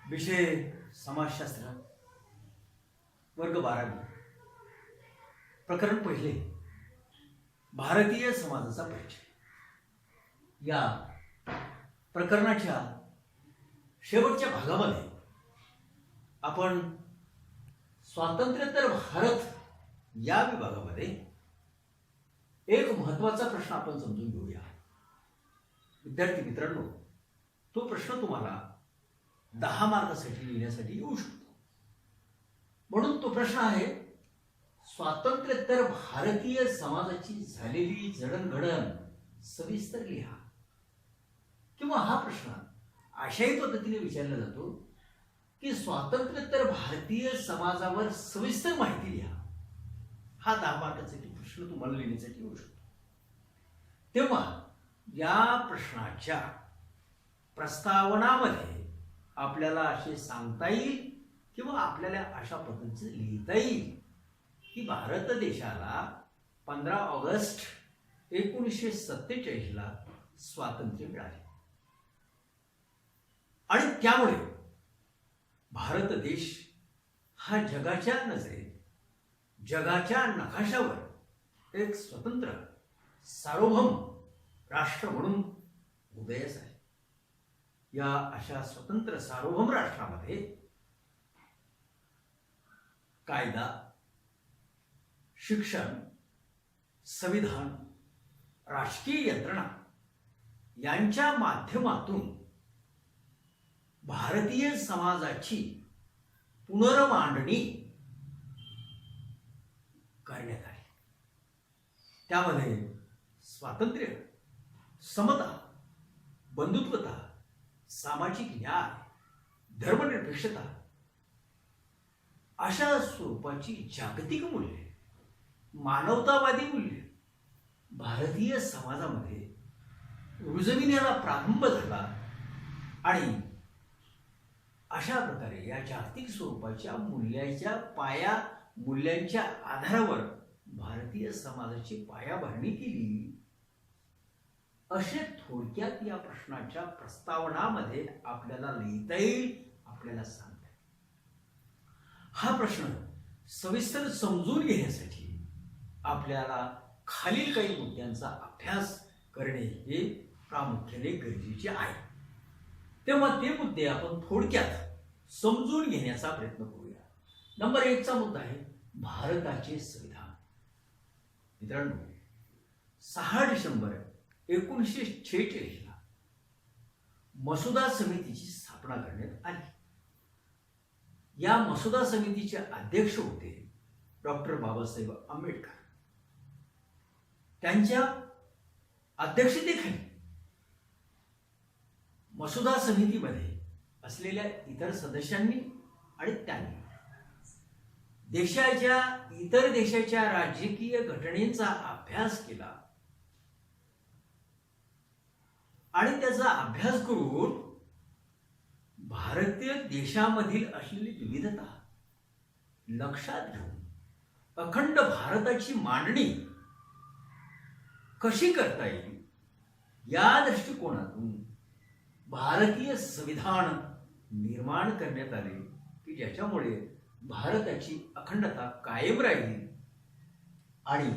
विषय समाजशास्त्र, वर्ग 12, प्रकरण पहिले, भारतीय समाजाचा परिचय। या प्रकरणाच्या शेवटच्या भागामध्ये आपण स्वातंत्र्योत्तर भारत या विभागामध्ये एक महत्त्वाचा प्रश्न आपण समजून घेऊया। विद्यार्थी मित्रांनो, तो प्रश्न तुम्हाला 10 मार्कासाठी लिहिण्यासाठी येऊ शकतो। म्हणून तो प्रश्न आहे, स्वातंत्र्योत्तर भारतीय समाजाची झालेली जडणघडण सविस्तर लिहा। किंवा हा प्रश्न अशाही पद्धतीने विचारला जातो की स्वातंत्र्योत्तर भारतीय समाजावर सविस्तर माहिती लिहा। हा 10 मार्कासाठी प्रश्न तुम्हाला लिहिण्यासाठी येऊ शकतो। तेव्हा या प्रश्नाच्या प्रस्तावनामध्ये आपल्याला असे सांगता येईल किंवा आपल्याला अशा पद्धतीने लिहिता येईल की भारत देशाला 15 ऑगस्ट 1947 ला स्वातंत्र्य मिळाले आणि त्यामुळे भारत देश हा जगाच्या नजरेत, जगाच्या नकाशावर एक स्वतंत्र सार्वभौम राष्ट्र म्हणून उदयास आहे। या अशा स्वतंत्र सार्वभौम राष्ट्रामध्ये कायदा, शिक्षण, संविधान, राजकीय यंत्रणा यांच्या माध्यमातून भारतीय समाजाची पुनर्मांडणी करण्यात आली। त्यामध्ये स्वातंत्र्य, समता, बंधुत्वता, सामाजिक न्याय, धर्मनिरपेक्षता अशा स्वरूपाची जागतिक मूल्ये, मानवतावादी मूल्ये भारतीय समाजामध्ये रुजविण्याला प्रारंभ झाला आणि अशा प्रकारे या जागतिक स्वरूपाच्या मूल्यांच्या आधारावर भारतीय समाजाची पायाभरणी केली। असे थोडक्यात या प्रश्नाच्या प्रस्तावनामध्ये आपल्याला लिहिता येईल, आपल्याला सांगता येईल। हा प्रश्न सविस्तर समजून घेण्यासाठी आपल्याला खालील काही मुद्द्यांचा अभ्यास करणे हे प्रामुख्याने गरजेचे आहे। तेव्हा ते मुद्दे आपण थोडक्यात समजून घेण्याचा प्रयत्न करूया। नंबर 1 चा मुद्दा आहे भारताचे संविधान। मित्रांनो, 6 डिसेंबर 1946 ला मसुदा समितीची स्थापना करण्यात आली। या मसुदा समितीचे अध्यक्ष होते डॉक्टर बाबासाहेब आंबेडकर। त्यांच्या अध्यक्षतेखाली मसुदा समितीमध्ये असलेल्या इतर सदस्यांनी आणि त्यांनी इतर देशाच्या राजकीय घटनेचा अभ्यास केला आणि त्याचा अभ्यास करून भारतीय देशामधील असलेली विविधता लक्षात घेऊन अखंड भारताची मांडणी कशी करता येईल या दृष्टिकोनातून भारतीय संविधान निर्माण करण्यात आले की ज्याच्यामुळे भारताची अखंडता कायम राहील आणि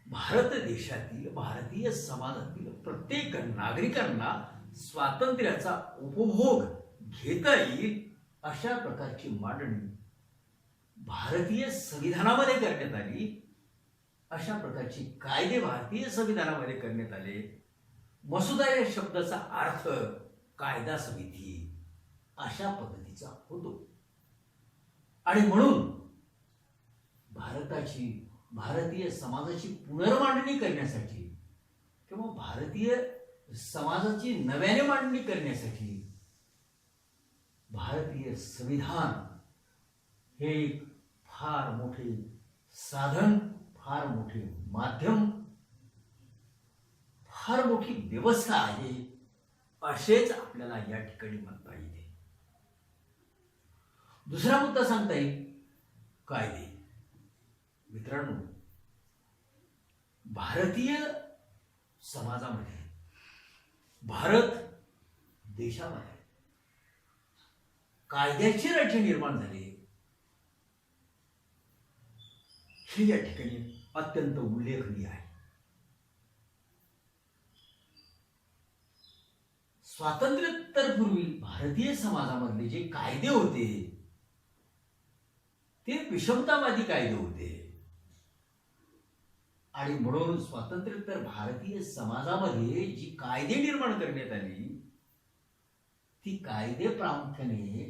भारत देशातील, भारतीय समाजातील प्रत्येक नागरिकांना स्वातंत्र्याचा उपभोग घेता येईल अशा प्रकारची मांडणी भारतीय संविधानामध्ये करण्यात आली। अशा प्रकारची कायदे भारतीय संविधानामध्ये करण्यात आले। मसुदा या शब्दाचा अर्थ कायदा समिती अशा पद्धतीचा होतो आणि म्हणून भारतीय समाजाची पुनर्मांडणी करण्यासाठी किंवा भारतीय समाजाची नव्याने मांडणी करण्यासाठी भारतीय संविधान हे एक फार मोठे साधन, फार मोठे माध्यम, फार मोठी व्यवस्था आहे असेच आपल्याला या ठिकाणी म्हणता येते। दुसरा मुद्दा सांगता येईल कायदे। मित्रांनो, भारतीय समाजामध्ये, भारत देशामध्ये कायद्याचे राज्य निर्माण झाले, हे या ठिकाणी अत्यंत उल्लेखनीय आहे. स्वातंत्र्योत्तरपूर्वी भारतीय समाजामधले जे कायदे होते ते विषमतावादी कायदे होते आणि म्हणून स्वातंत्र्योत्तर भारतीय समाजामध्ये जी कायदे निर्माण करण्यात आली ती कायदे प्रामुख्याने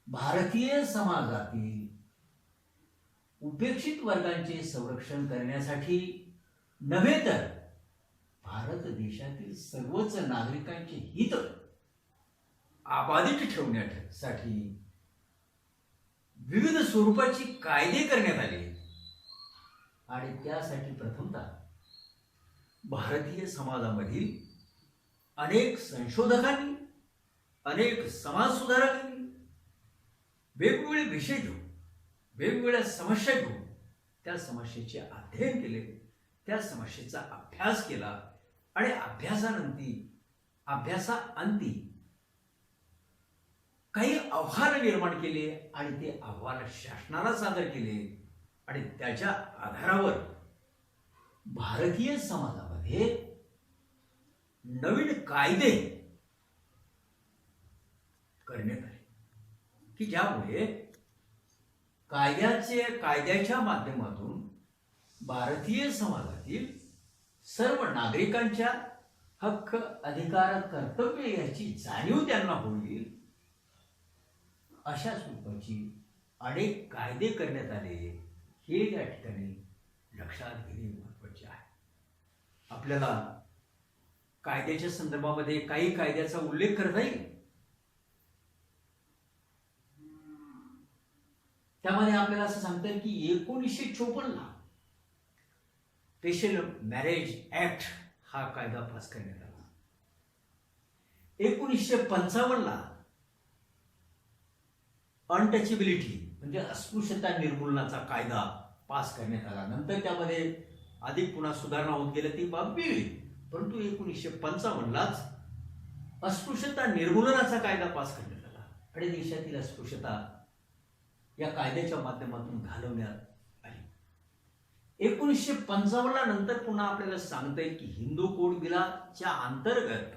भारतीय समाजातील उपेक्षित वर्गांचे संरक्षण करण्यासाठी नव्हे तर भारत देशातील सर्वच नागरिकांचे हित अबाधित ठेवण्यासाठी विविध स्वरूपाची कायदे करण्यात आले आणि त्यासाठी प्रथमतः भारतीय समाजामधील अनेक संशोधकांनी, अनेक समाजसुधारकांनी वेगवेगळे विषय घेऊन, वेगवेगळ्या समस्या घेऊन त्या समस्येचे अध्ययन केले, त्या समस्येचा अभ्यास केला आणि अभ्यासाअंती काही आव्हानं निर्माण केले आणि ते आव्हान शासनाला सादर केले आणि त्याच्या आधारावर भारतीय समाजामध्ये नवीन कायदे करण्यात आले की ज्यामुळे कायद्याच्या माध्यमातून भारतीय समाजातील सर्व नागरिकांच्या हक्क, अधिकार, कर्तव्य याची जाणीव त्यांना होईल अशा स्वरूपाची अनेक कायदे करण्यात आले, हे या ठिकाणी लक्षात घेणे महत्त्वाचे आहे. आपल्याला कायद्याच्या संदर्भामध्ये काही कायद्याचा उल्लेख करता येईल. त्यामध्ये आपल्याला असं सांगता येईल की 1954 स्पेशल मॅरेज ऍक्ट हा कायदा पास करण्यात आला. 1955 अनटचेबिलिटी म्हणजे अस्पृश्यता निर्मूलनाचा कायदा पास करण्यात आला. नंतर त्यामध्ये अधिक पुन्हा सुधारणा होत गेल्या, ती बाब वेगळी. परंतु 1955 अस्पृश्यता निर्मूलनाचा कायदा पास करण्यात आला आणि देशातील अस्पृश्यता या कायद्याच्या माध्यमातून घालवण्यात आली. 1955 नंतर पुन्हा आपल्याला सांगता येईल की हिंदू कोड बिलाच्या अंतर्गत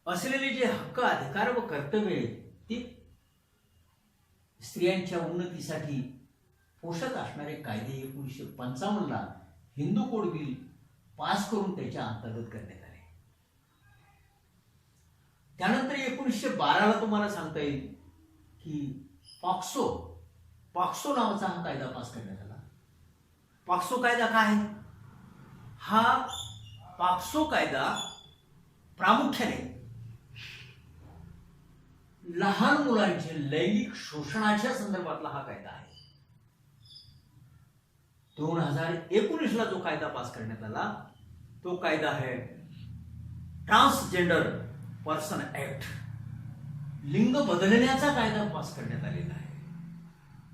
असलेले जे हक्क, अधिकार व कर्तव्य ती स्त्रियांच्या उन्नतीसाठी पोषक असणारे कायदे 1955 हिंदू कोड बिल पास करून त्याच्या अंतर्गत करण्यात आले. त्यानंतर 1912 तुम्हाला सांगता येईल की पॉक्सो नावाचा हा कायदा पास करण्यात आला. पॉक्सो कायदा काय आहे? हा पॉक्सो कायदा प्रामुख्याने लहान मुलांचे लैंगिक शोषणाच्या संदर्भातला हा कायदा आहे. 2019 जो कायदा पास करण्यात आला तो कायदा आहे ट्रान्सजेंडर पर्सन ऍक्ट, लिंग बदलण्याचा कायदा पास करण्यात आलेला आहे.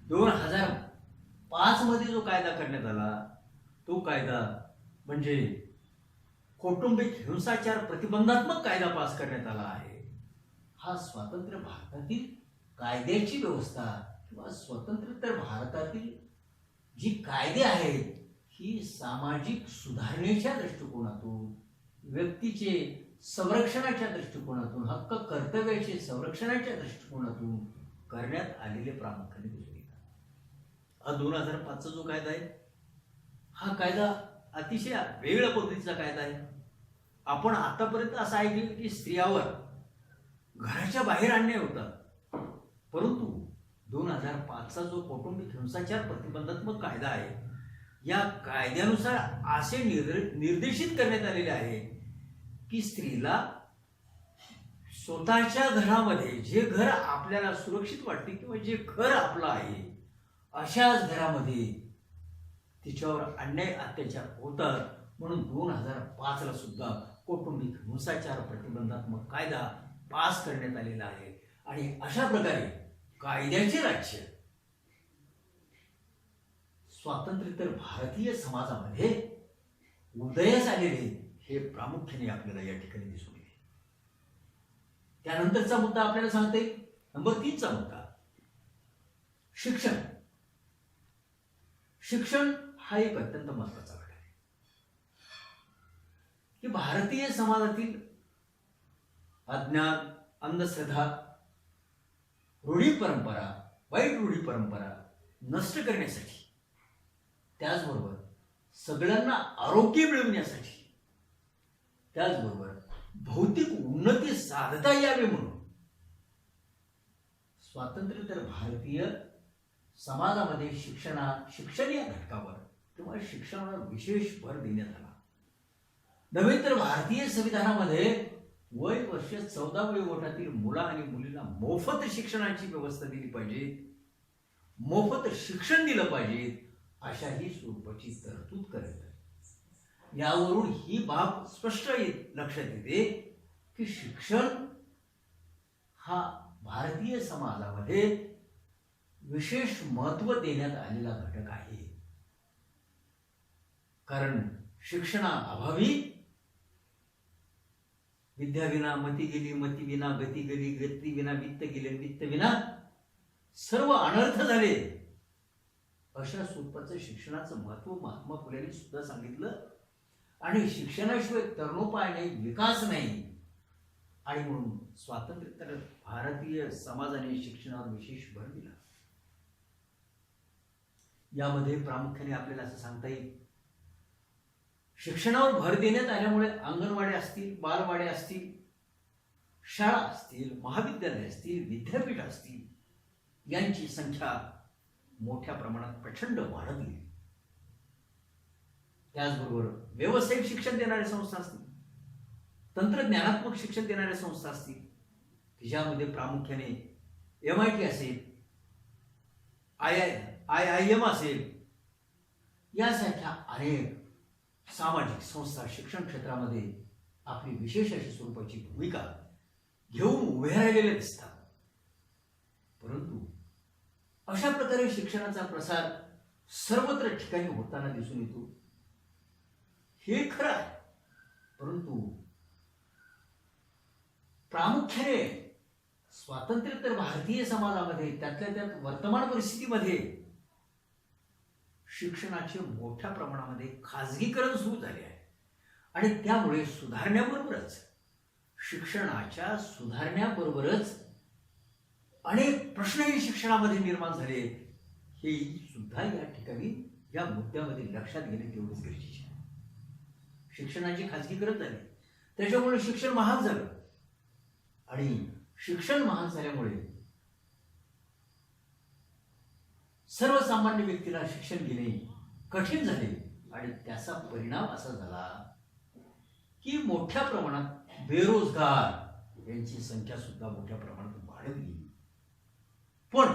2005 मध्ये जो कायदा करण्यात आला तो कायदा म्हणजे कौटुंबिक हिंसाचार प्रतिबंधात्मक कायदा पास करण्यात आला आहे. हा स्वातंत्र्य भारतातील कायद्याची व्यवस्था किंवा स्वतंत्रोत्तर भारतातील जी कायदे आहेत ही सामाजिक सुधारणेच्या दृष्टिकोनातून, व्यक्तीचे संरक्षणाच्या दृष्टिकोनातून, हक्क कर्तव्याचे संरक्षणाच्या दृष्टिकोनातून करण्यात आलेले प्रामुख्याने दिसून येतात. हा 2005 जो कायदा आहे हा कायदा अतिशय वेगळ्या पद्धतीचा कायदा आहे. आपण आतापर्यंत असं ऐकलं की स्त्रियावर घराच्या बाहेर अन्याय होता, परंतु 2005 जो कौटुंबिक हिंसाचार प्रतिबंधात्मक कायदा आहे या कायद्यानुसार असे निर्देशित करण्यात आलेले आहे की स्त्रीला स्वतःच्या घरामध्ये जे घर आपल्याला सुरक्षित वाटते किंवा जे घर आपलं आहे अशाच घरामध्ये तिच्यावर अन्याय अत्याचार होतात. म्हणून 2005 सुद्धा कौटुंबिक हिंसाचार प्रतिबंधात्मक कायदा पास करण्यात आलेला आहे आणि अशा प्रकारे कायद्याचे राज्य स्वातंत्र्योत्तर भारतीय समाजामध्ये उदयास आलेले हे प्रामुख्याने आपल्याला या ठिकाणी दिसून येते. त्यानंतरचा मुद्दा आपल्याला सांगते नंबर 3चा मुद्दा, शिक्षण. शिक्षण हा एक अत्यंत महत्वाचा घटक आहे की भारतीय समाजातील अज्ञान, अंधश्रद्धा, रूढी परंपरा, वाईट रूढी परंपरा नष्ट करण्यासाठी, त्याचबरोबर सगळ्यांना आरोग्य मिळवण्यासाठी, त्याचबरोबर भौतिक उन्नती साधता यावी म्हणून स्वातंत्र्योत्तर भारतीय समाजामध्ये शिक्षण या घटकावर किंवा शिक्षणावर विशेष भर देण्यात आला. नव्हे तर भारतीय संविधानामध्ये वय वर्ष 14व्या गटातील मुला आणि मुलींना मोफत शिक्षणाची व्यवस्था दिली पाहिजे, मोफत शिक्षण दिलं पाहिजे, अशाही स्वरूपाची तरतूद करत. यावरून ही बाब स्पष्ट लक्षात येते की शिक्षण हा भारतीय समाजामध्ये विशेष महत्व देण्यात आलेला घटक आहे. कारण शिक्षणाअभावी विद्याविना मती गेली, मती विना गती गेली, गती विना वित्त गेले, वित्त विना सर्व अनर्थ झाले. अशा स्वरूपाचं शिक्षणाचं महत्व महात्मा फुलेंनी सुद्धा सांगितलं. आणि शिक्षणाशिवाय तरुणोपाय नाही, विकास नाही. आणि म्हणून स्वातंत्र्योत्तर भारतीय समाजाने शिक्षणावर विशेष भर दिला. यामध्ये प्रामुख्याने आपल्याला असं सांगता येईल, शिक्षणावर भर देण्यात आल्यामुळे अंगणवाड्या असतील, बालवाड्या असतील, शाळा असतील, महाविद्यालय असतील, विद्यापीठ असतील, यांची संख्या मोठ्या प्रमाणात प्रचंड वाढत गेली. त्याचबरोबर व्यावसायिक शिक्षण देणाऱ्या संस्था असतील, तंत्रज्ञानात्मक शिक्षण देणाऱ्या संस्था असतील, ज्यामध्ये प्रामुख्याने MIT असेल, IIM असेल, यासारख्या अनेक सामाजिक संस्था शिक्षण क्षेत्रामध्ये आपली विशेष अशी स्वरूपाची भूमिका घेऊन उभे राहिलेले दिसतात. परंतु अशा प्रकारे शिक्षणाचा प्रसार सर्वत्र ठिकाणी होताना दिसून येतो, हे खरं आहे. परंतु प्रामुख्याने स्वातंत्र्योत्तर भारतीय समाजामध्ये, त्यातल्या त्यात वर्तमान परिस्थितीमध्ये शिक्षणाचे मोठ्या प्रमाणामध्ये खाजगीकरण सुरू झाले आहे. आणि त्यामुळे शिक्षणाच्या सुधारण्याबरोबरच अनेक प्रश्नही शिक्षणामध्ये निर्माण झाले. हे सुद्धा या ठिकाणी या मुद्द्यामध्ये लक्षात घेणे तेवढेच गरजेचे आहे. शिक्षणाचे खाजगीकरण झाले, त्याच्यामुळे शिक्षण महाग झालं. आणि शिक्षण महाग झाल्यामुळे सर्वसामान्य व्यक्तीला शिक्षण घेणे कठीण झाले. आणि त्याचा परिणाम असा झाला की मोठ्या प्रमाणात बेरोजगार यांची संख्या सुद्धा मोठ्या प्रमाणात वाढत गेली. पण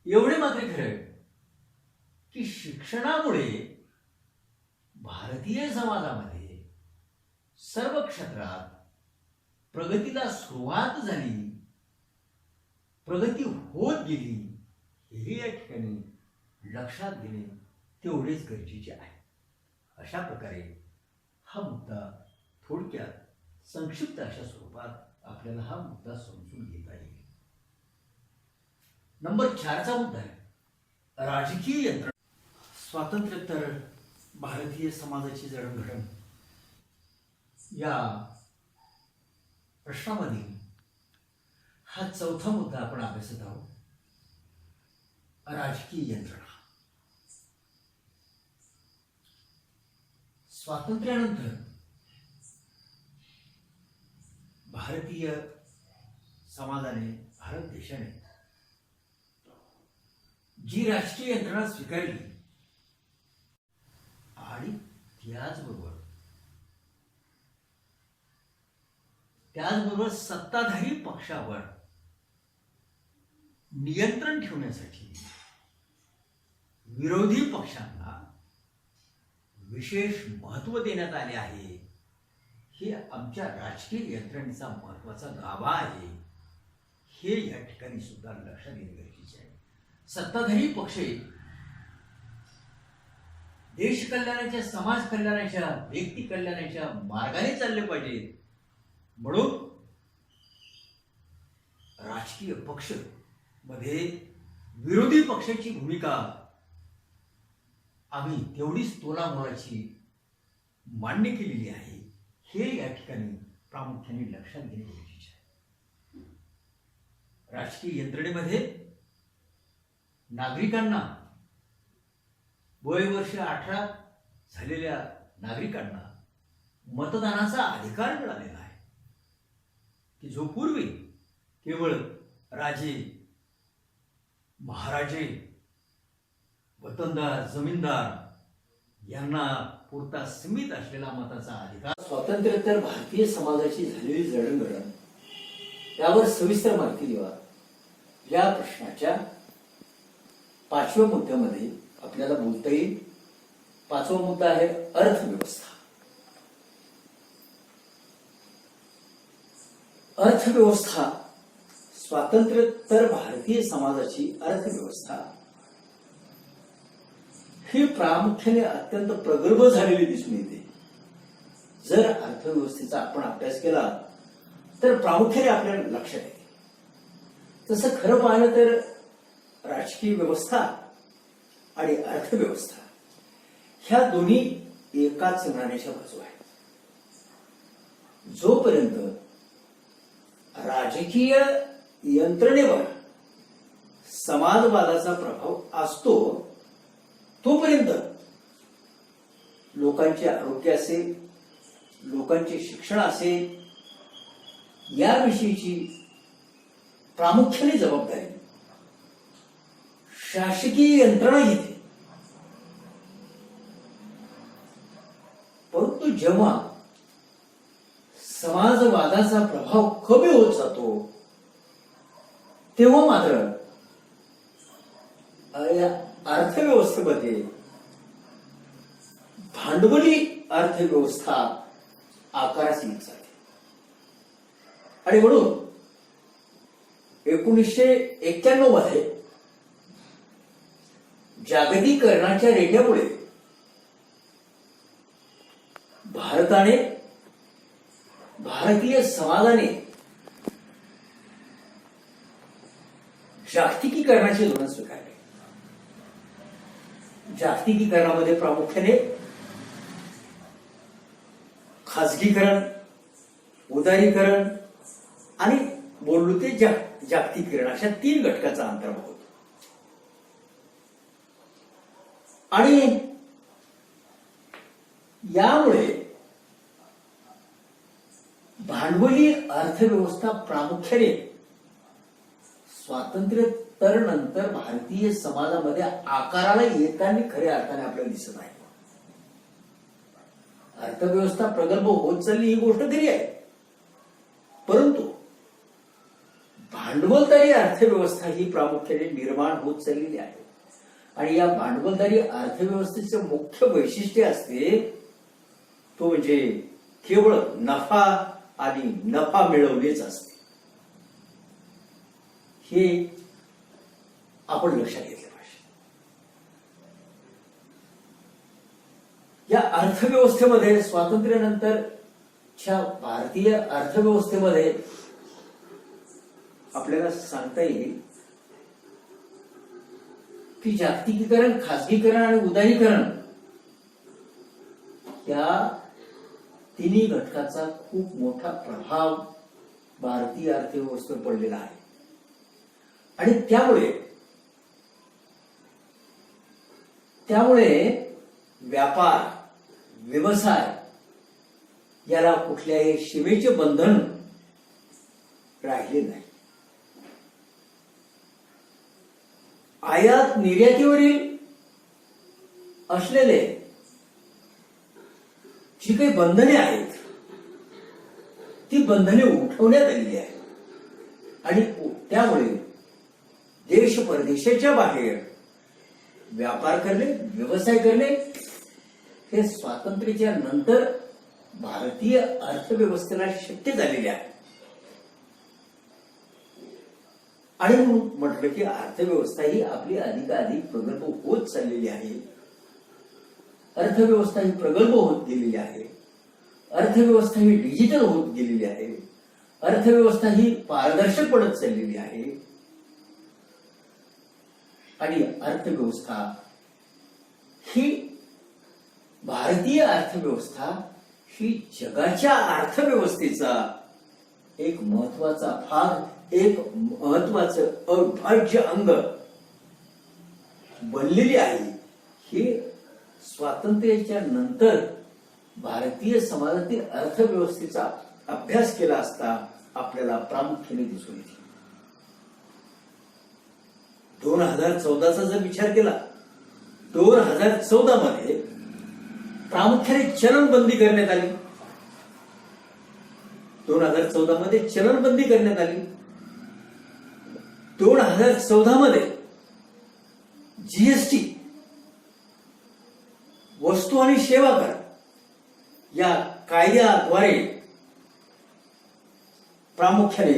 एवढे मात्र खरे की शिक्षणामुळे भारतीय समाजामध्ये सर्व क्षेत्रात प्रगतीला सुरुवात झाली, प्रगती होत गेली. हे या ठिकाणी लक्षात घेणे तेवढेच गरजेचे आहे. अशा प्रकारे हा मुद्दा थोडक्यात संक्षिप्त अशा स्वरूपात आपल्याला हा मुद्दा समजून घेता येईल. नंबर 4चा मुद्दा आहे राजकीय यंत्रणा. स्वातंत्र्योत्तर भारतीय समाजाची जडणघडण या प्रश्नामध्ये हा चौथा मुद्दा आपण अभ्यासत आहोत, राजकीय यंत्रणा. स्वातंत्र्यानंतर भारतीय समाजाने, भारत देशाने जी राजकीय यंत्रणा स्वीकारली आणि त्याचबरोबर सत्ताधारी पक्षावर नियंत्रण ठेवण्यासाठी विरोधी पक्षांना विशेष महत्त्व देण्यात आले आहे. हे आमच्या राजकीय यंत्रणेचा महत्त्वाचा गाभा आहे. हे या ठिकाणी सुद्धा लक्षात घेणे गरजेचे आहे. सत्ताधारी पक्ष देश कल्याणाच्या, समाज कल्याणाच्या, व्यक्ती कल्याणाच्या मार्गाने चालले पाहिजेत. म्हणून राजकीय पक्ष मध्ये विरोधी पक्षाची भूमिका आम्ही तेवढीच तोलामोलाची मान्य केलेली आहे, हे या ठिकाणी प्रामुख्याने लक्षात घेणे गरजेचे आहे. राजकीय यंत्रणेमध्ये नागरिकांना, वय वर्ष 18 झालेल्या नागरिकांना मतदानाचा अधिकार मिळालेला आहे, की जो पूर्वी केवळ राजे, महाराजे, वतनदार, जमीनदार यांना पुरता सीमित असलेला मताचा अधिकार. स्वातंत्र्योत्तर भारतीय समाजाची झालेली जडणघडण यावर सविस्तर माहिती द्यावा, या प्रश्नाच्या 5व्या मुद्द्यामध्ये आपल्याला बोलता येईल. 5वा मुद्दा आहे अर्थव्यवस्था. अर्थव्यवस्था, स्वातंत्र्योत्तर भारतीय समाजाची अर्थव्यवस्था ही प्रामुख्याने अत्यंत प्रगल्भ झालेली दिसून येते. जर अर्थव्यवस्थेचा आपण अभ्यास केला तर प्रामुख्याने आपल्याला लक्षात येते. तसं खरं पाहिलं तर राजकीय व्यवस्था आणि अर्थव्यवस्था ह्या दोन्ही एकाच नाण्याच्या बाजू आहेत. जोपर्यंत राजकीय यंत्रणेवर समाजवादाचा प्रभाव असतो तोपर्यंत लोकांचे आरोग्य असेल, लोकांचे शिक्षण असेल, याविषयीची प्रामुख्याने जबाबदारी शासकीय यंत्रणा घेते. परंतु जेव्हा समाजवादाचा प्रभाव कमी होत जातो तेव्हा मात्र अर्थव्यवस्थेमध्ये भांडवली अर्थव्यवस्था आकारास येत जाते. आणि म्हणून 1991 मध्ये जागतिकीकरणाच्या रेट्यामुळे भारतीय समाजाने जागतिकीकरणाचे धोरण स्वीकारले. जागतिकीकरणामध्ये प्रामुख्याने खाजगीकरण, उदारीकरण आणि बोललो ते जागतिकीकरण अशा 3 घटकाचा अंतर्भाव होतो. आणि यामुळे भांडवली अर्थव्यवस्था प्रामुख्याने स्वातंत्र्योत्तर नंतर भारतीय समाजामध्ये आकाराला येताना खऱ्या अर्थाने आपल्याला दिसत आहे. अर्थव्यवस्था प्रगल्भ होत चालली ही गोष्ट खरी आहे, परंतु भांडवलदारी अर्थव्यवस्था ही प्रामुख्याने निर्माण होत चाललेली आहे. आणि या भांडवलदारी अर्थव्यवस्थेचे मुख्य वैशिष्ट्य असते तो म्हणजे केवळ नफा आणि नफा मिळवणेच असते. हे आपण लक्षात घेतलं पाहिजे. या अर्थव्यवस्थेमध्ये स्वातंत्र्यानंतरच्या भारतीय अर्थव्यवस्थेमध्ये आपल्याला सांगता येईल की जागतिकीकरण, खाजगीकरण आणि उदारीकरण या तिन्ही घटकाचा खूप मोठा प्रभाव भारतीय अर्थव्यवस्थेवर पडलेला आहे. आणि त्यामुळे व्यापार, व्यवसाय याला कुठल्याही सीमेचे बंधन राहिले नाही. आयात निर्यातीवरील असलेले जी काही बंधने आहेत ती बंधने उठवण्यात आलेली आहेत. आणि त्यामुळे देश परदेशाच्या बाहेर व्यापार करणे, व्यवसाय करणे हे स्वातंत्र्याच्या नंतर भारतीय अर्थव्यवस्थेला शक्य झालेले आहे. आणि म्हटलं की अर्थव्यवस्था ही आपली अधिकाधिक प्रगल्भ होत चाललेली आहे. अर्थव्यवस्था ही प्रगल्भ होत गेलेली आहे. अर्थव्यवस्था ही डिजिटल होत गेलेली आहे. अर्थव्यवस्था ही पारदर्शक पडत चाललेली आहे आणि अर्थव्यवस्था ही भारतीय अर्थव्यवस्था ही जगाच्या अर्थव्यवस्थेचा एक महत्वाचा भाग, एक महत्वाचं अविभाज्य अंग बनलेली आहे. हे स्वातंत्र्याच्या नंतर भारतीय समाजातील अर्थव्यवस्थेचा अभ्यास केला असता आपल्याला प्रामुख्याने दिसून येते. 2014चा जर विचार केला, 2014 मध्ये प्रामुख्याने चलनबंदी करण्यात आली. 2014 मध्ये चलनबंदी करण्यात आली. 2014 मध्ये जीएसटी, वस्तू आणि सेवा कर या कायद्याद्वारे प्रामुख्याने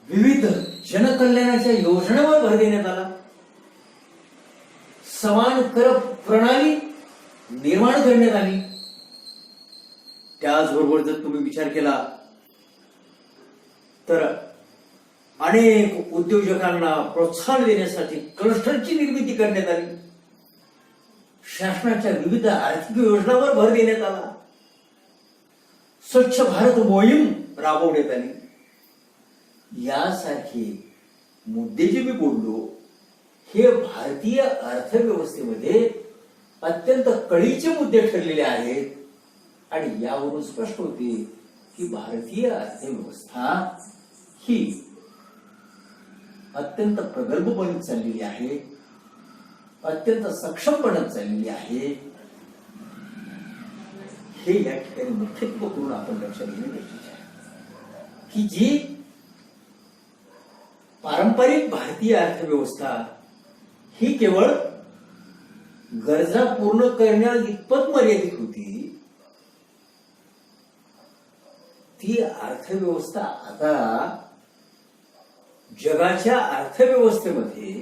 विविध जनकल्याणाच्या योजनांवर भर देण्यात आला. समान कर प्रणाली निर्माण करण्यात आली. त्याचबरोबर जर तुम्ही विचार केला तर अनेक उद्योजकांना प्रोत्साहन देण्यासाठी क्लस्टरची निर्मिती करण्यात आली. शासनाच्या विविध आर्थिक योजनांवर भर देण्यात आला. स्वच्छ भारत मोहीम राबवण्यात आली. यासारखे मुद्दे जे मी बोललो हे भारतीय अर्थव्यवस्थेमध्ये अत्यंत कळीचे मुद्दे ठरलेले आहेत आणि यावरून स्पष्ट होते की भारतीय अर्थव्यवस्था ही अत्यंत प्रगल्भ बनत चाललेली आहे, अत्यंत सक्षम बनत चाललेली आहे. हे या ठिकाणी मुख्यत्व करून आपण लक्षात घेणे गरजेचे आहे की जी पारंपरिक भारतीय अर्थव्यवस्था ही केवळ गरजा पूर्ण करण्या इतपत मर्यादित होती, ती अर्थव्यवस्था आता जगाच्या अर्थव्यवस्थेमध्ये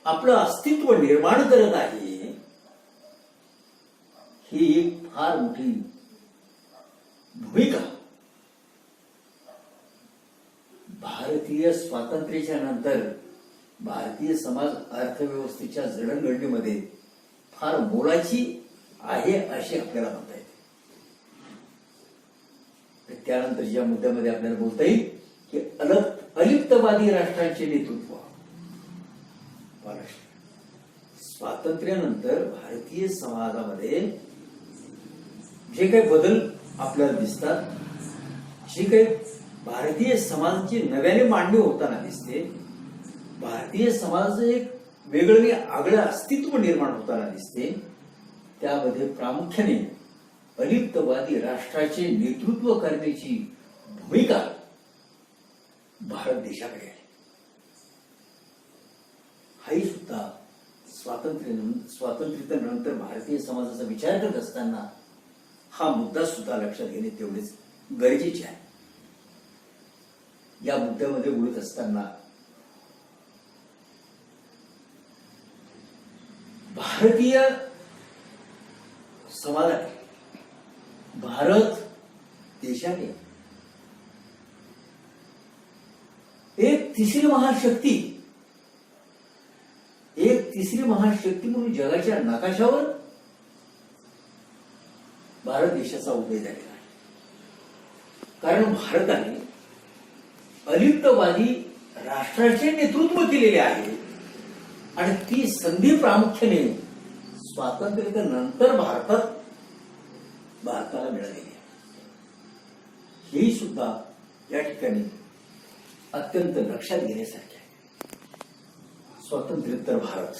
आपलं अस्तित्व निर्माण करत आहे. ही एक फार मोठी भूमिका भारतीय स्वातंत्र्याच्या नंतर भारतीय समाज अर्थव्यवस्थेच्या जडणघडणीमध्ये फार मोलाची आहे अशी आपल्याला म्हणता येते. त्यानंतरच्या मुद्द्यामध्ये आपल्याला बोलता येईल की अलिप्तवादी राष्ट्रांचे नेतृत्व. स्वातंत्र्यानंतर भारतीय समाजामध्ये जे काही बदल आपल्याला दिसतात, जे काही भारतीय समाजाची नव्याने मांडणी होताना दिसते, भारतीय समाजाचं एक वेगळं आगळं अस्तित्व निर्माण होताना दिसते, त्यामध्ये प्रामुख्याने अलिप्तवादी राष्ट्राचे नेतृत्व करण्याची भूमिका भारत देशाकडे आहे. हाही सुद्धा स्वातंत्र्यानंतर भारतीय समाजाचा विचार करत असताना हा मुद्दा सुद्धा लक्षात घेणे तेवढेच गरजेचे आहे. या मुद्द्यामध्ये बोलत असताना भारतीय समाजाने, भारत देशाने एक तिसरी महाशक्ती म्हणून जगाच्या नकाशावर भारत देशाचा उदय झालेला आहे. कारण भारताने अलिप्तवादी राष्ट्राचे नेतृत्व केलेले आहे आणि ती संधी प्रामुख्याने स्वातंत्र्यानंतर भारताला मिळालेली आहे. हे सुद्धा या ठिकाणी अत्यंत लक्षात घेण्यासारखे आहे. स्वातंत्र्योत्तर भारत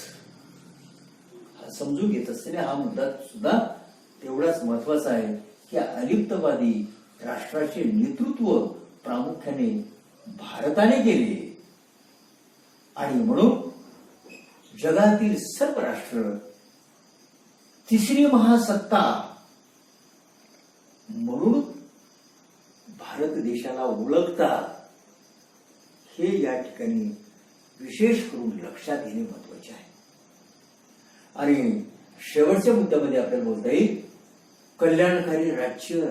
हा समजून घेत असताना हा मुद्दा सुद्धा तेवढाच महत्वाचा आहे की अलिप्तवादी राष्ट्राचे नेतृत्व प्रामुख्याने भारताने केले आणि म्हणून जगातील सर्व राष्ट्र तिसरी महासत्ता म्हणून भारत देशाला ओळखतात. हे या ठिकाणी विशेष करून लक्षात घेणे महत्वाचे आहे. आणि शेवटच्या मुद्द्यामध्ये आपल्याला बोलता येईल कल्याणकारी राज्य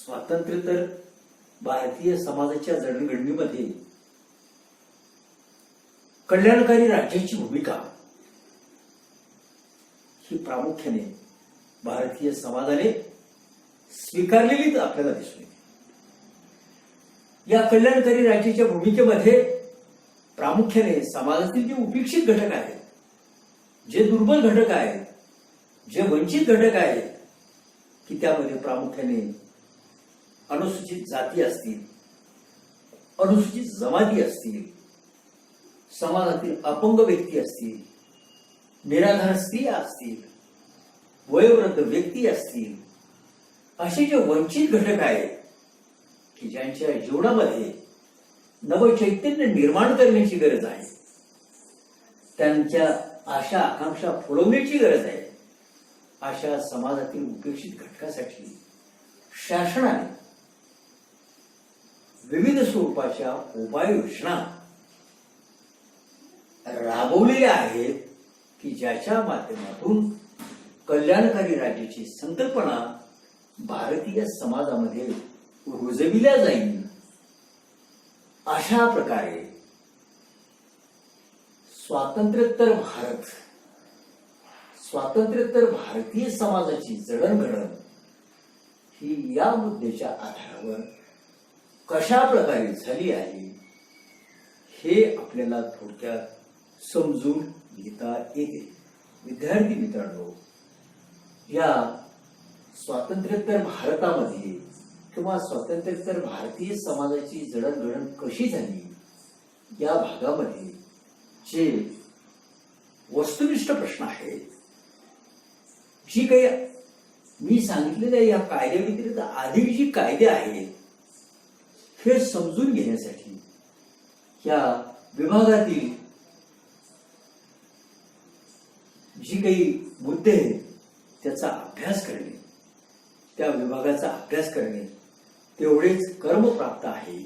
स्वातंत्र्योत्तर भारतीय समाजाच्या जडणघडणीमध्ये कल्याणकारी राज्याची भूमिका ही प्रामुख्याने भारतीय समाजाने स्वीकारलेलीच आपल्याला दिसून येते. या कल्याणकारी राज्याच्या भूमिकेमध्ये प्रामुख्याने समाजातील जे उपेक्षित घटक आहेत, जे दुर्बल घटक आहेत, जे वंचित घटक आहेत, की त्यामध्ये प्रामुख्याने अनुसूचित जाती असतील, अनुसूचित जमाती असतील, समाजातील अपंग व्यक्ती असतील, निराधार स्त्रिया असतील, वयोवृद्ध व्यक्ती असतील, असे जे वंचित घटक आहेत की ज्यांच्या जीवनामध्ये नवचैतन्य निर्माण करण्याची गरज आहे, त्यांच्या आशा आकांक्षा फुलवण्याची गरज आहे, अशा समाजातील उपेक्षित घटकासाठी शासनाने विविध स्वरूपाच्या उपाययोजना राबवलेल्या आहेत की ज्याच्या माध्यमातून कल्याणकारी राज्याची संकल्पना भारतीय समाजामध्ये रुजविल्या जाईल. अशा प्रकारे स्वातंत्र्योत्तर भारतीय समाजाची जडणघडण ही या मुद्द्याच्या आधारावर कशा प्रकारे झाली आहे हे आपल्याला थोडक्यात समजून घेता येते. विद्यार्थी मित्रांनो, या स्वातंत्र्योत्तर भारतामध्ये किंवा स्वातंत्र्योत्तर भारतीय समाजाची जडणघडण कशी झाली या भागामध्ये जे वस्तुनिष्ठ प्रश्न आहेत, जी काही मी सांगितलेल्या या कायद्याव्यतिरिक्त अधिक जी कायदे आहेत हे समजून घेण्यासाठी या विभागातील जी काही मुद्दे आहेत त्याचा अभ्यास करणे, त्या विभागाचा अभ्यास करणे तेवढेच कर्मप्राप्त आहे.